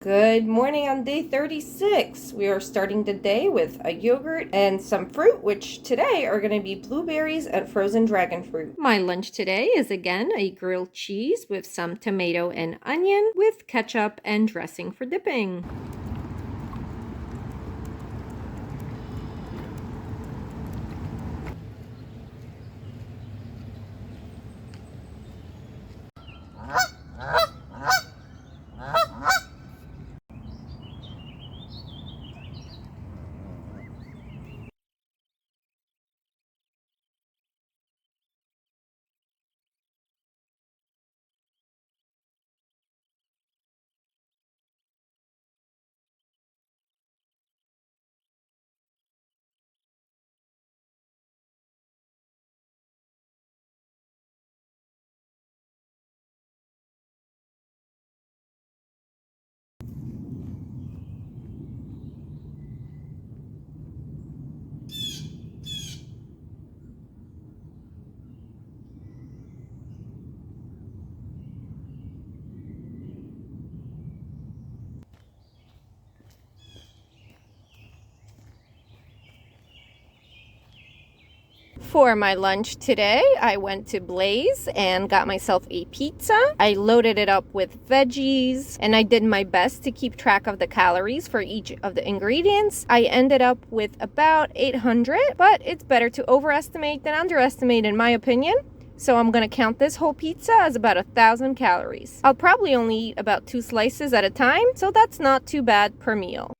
Good morning on day 36. We are starting the day with a yogurt and some fruit, which today are going to be blueberries and frozen dragon fruit. My lunch today is again a grilled cheese with some tomato and onion with ketchup and dressing for dipping. For my lunch today, I went to Blaze and got myself a pizza. I loaded it up with veggies and I did my best to keep track of the calories for each of the ingredients. I ended up with about 800, but it's better to overestimate than underestimate in my opinion. So I'm gonna count this whole pizza as about 1,000 calories. I'll probably only eat about 2 slices at a time, so that's not too bad per meal.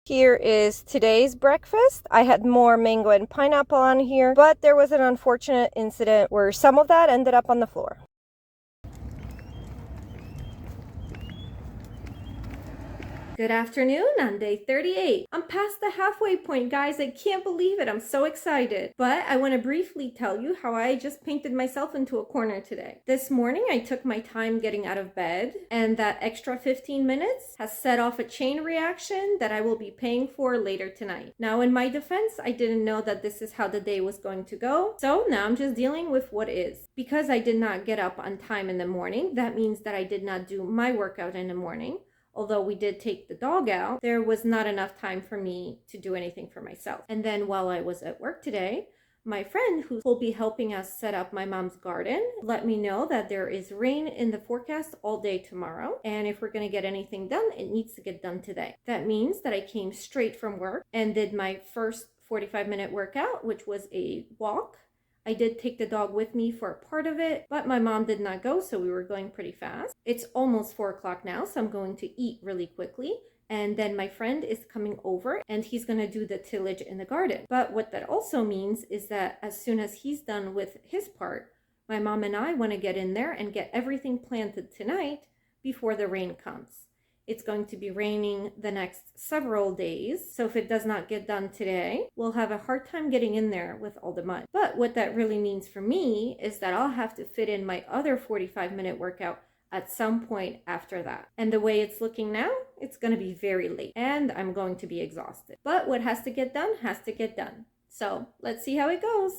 Here is today's breakfast. I had more mango and pineapple on here, but there was an unfortunate incident where some of that ended up on the floor. Good afternoon on day 38. I'm past the halfway point, guys. I can't believe it. I'm so excited. But I want to briefly tell you how I just painted myself into a corner today. This morning, I took my time getting out of bed, and that extra 15 minutes has set off a chain reaction that I will be paying for later tonight. Now, in my defense, I didn't know that this is how the day was going to go. So now I'm just dealing with what is. Because I did not get up on time in the morning, that means that I did not do my workout in the morning. Although we did take the dog out, there was not enough time for me to do anything for myself. And then while I was at work today, my friend who will be helping us set up my mom's garden let me know that there is rain in the forecast all day tomorrow. And if we're going to get anything done, it needs to get done today. That means that I came straight from work and did my first 45-minute workout, which was a walk. I did take the dog with me for a part of it, but my mom did not go, so we were going pretty fast. It's almost 4 o'clock now, so I'm going to eat really quickly. And then my friend is coming over and he's going to do the tillage in the garden. But what that also means is that as soon as he's done with his part, my mom and I want to get in there and get everything planted tonight before the rain comes. It's going to be raining the next several days, so if it does not get done today, we'll have a hard time getting in there with all the mud. But what that really means for me is that I'll have to fit in my other 45-minute workout at some point after that. And the way it's looking now, it's going to be very late and I'm going to be exhausted. But what has to get done has to get done. So let's see how it goes.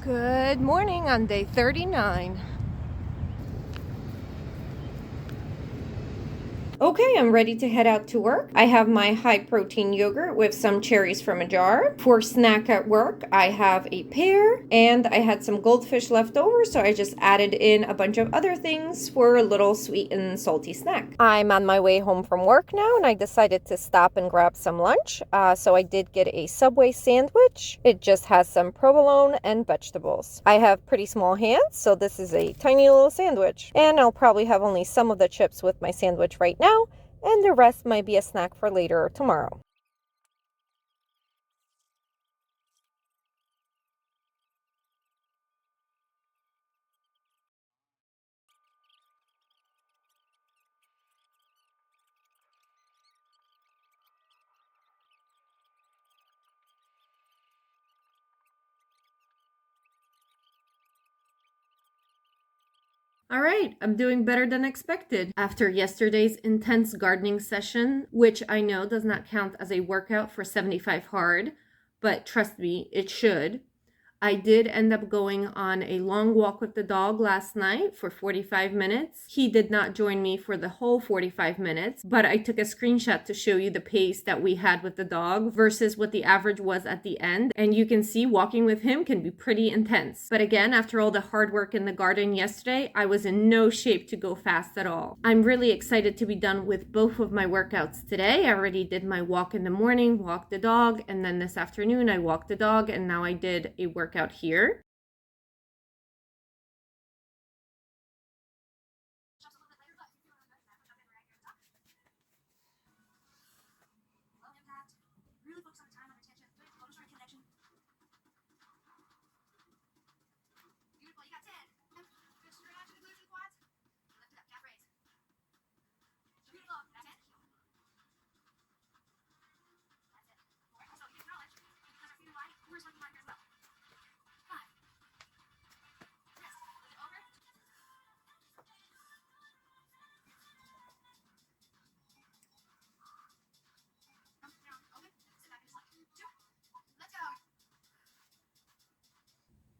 Good morning on day 39. Okay, I'm ready to head out to work. I have my high protein yogurt with some cherries from a jar. For snack at work, I have a pear and I had some goldfish left over, so I just added in a bunch of other things for a little sweet and salty snack. I'm on my way home from work now and I decided to stop and grab some lunch. So I did get a Subway sandwich. It just has some provolone and vegetables. I have pretty small hands, so this is a tiny little sandwich. And I'll probably have only some of the chips with my sandwich right now, and the rest might be a snack for later or tomorrow. All right, I'm doing better than expected. After yesterday's intense gardening session, which I know does not count as a workout for 75 hard, but trust me, it should. I did end up going on a long walk with the dog last night for 45 minutes. He did not join me for the whole 45 minutes, but I took a screenshot to show you the pace that we had with the dog versus what the average was at the end. And you can see walking with him can be pretty intense. But again, after all the hard work in the garden yesterday, I was in no shape to go fast at all. I'm really excited to be done with both of my workouts today. I already did my walk in the morning, walked the dog, and then this afternoon I walked the dog, and now I did a workout here.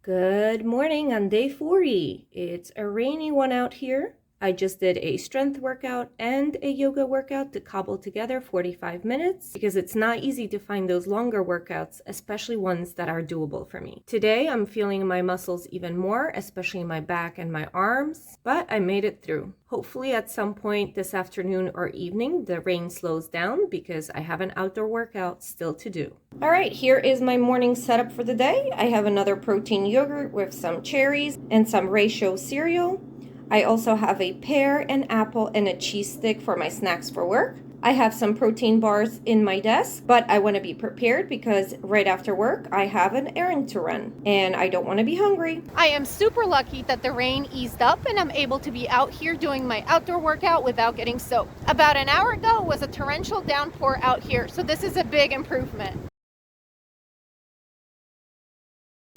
Good morning on day 40. It's a rainy one out here. I just did a strength workout and a yoga workout to cobble together 45 minutes because it's not easy to find those longer workouts, especially ones that are doable for me. Today, I'm feeling my muscles even more, especially my back and my arms, but I made it through. Hopefully at some point this afternoon or evening, the rain slows down because I have an outdoor workout still to do. All right, here is my morning setup for the day. I have another protein yogurt with some cherries and some ratio cereal. I also have a pear, an apple, and a cheese stick for my snacks for work. I have some protein bars in my desk, but I want to be prepared because right after work, I have an errand to run and I don't want to be hungry. I am super lucky that the rain eased up and I'm able to be out here doing my outdoor workout without getting soaked. About an hour ago was a torrential downpour out here, so this is a big improvement.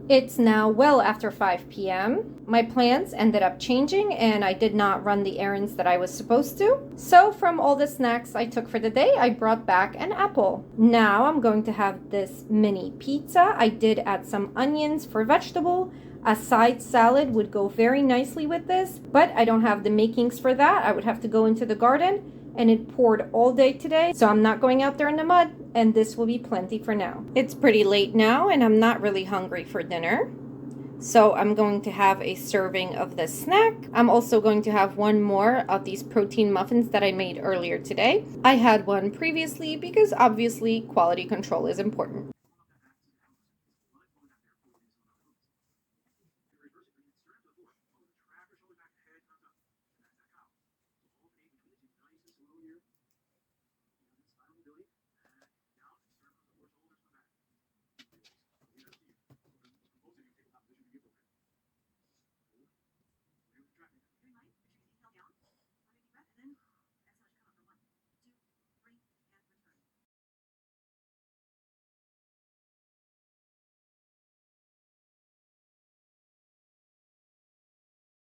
It's now well after 5 p.m. My plans ended up changing and I did not run the errands that I was supposed to. So from all the snacks I took for the day, I brought back an apple. Now I'm going to have this mini pizza. I did add some onions for vegetable. A side salad would go very nicely with this, but I don't have the makings for that. I would have to go into the garden. And it poured all day today, so I'm not going out there in the mud, and this will be plenty for now. It's pretty late now, and I'm not really hungry for dinner. So I'm going to have a serving of this snack. I'm also going to have one more of these protein muffins that I made earlier today. I had one previously because obviously quality control is important.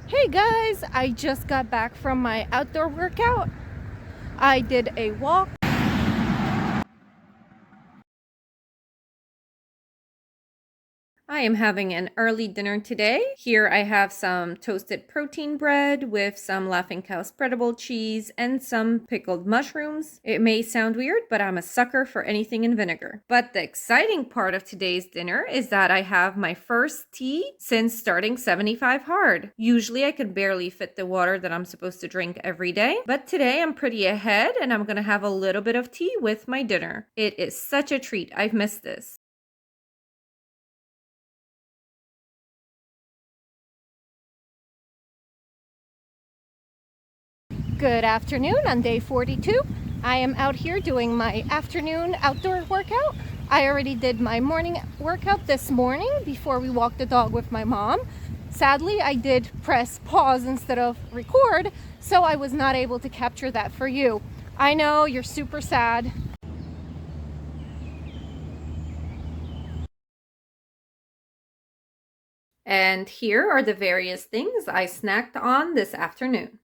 Hey guys, I just got back from my outdoor workout. I did a walk. I am having an early dinner today. Here I have some toasted protein bread with some Laughing Cow spreadable cheese and some pickled mushrooms. It may sound weird, but I'm a sucker for anything in vinegar. But the exciting part of today's dinner is that I have my first tea since starting 75 hard. Usually I could barely fit the water that I'm supposed to drink every day, but today I'm pretty ahead and I'm gonna have a little bit of tea with my dinner. It is such a treat. I've missed this. Good afternoon on day 42. I am out here doing my afternoon outdoor workout. I already did my morning workout this morning before we walked the dog with my mom. Sadly, I did press pause instead of record, so I was not able to capture that for you. I know you're super sad. And here are the various things I snacked on this afternoon.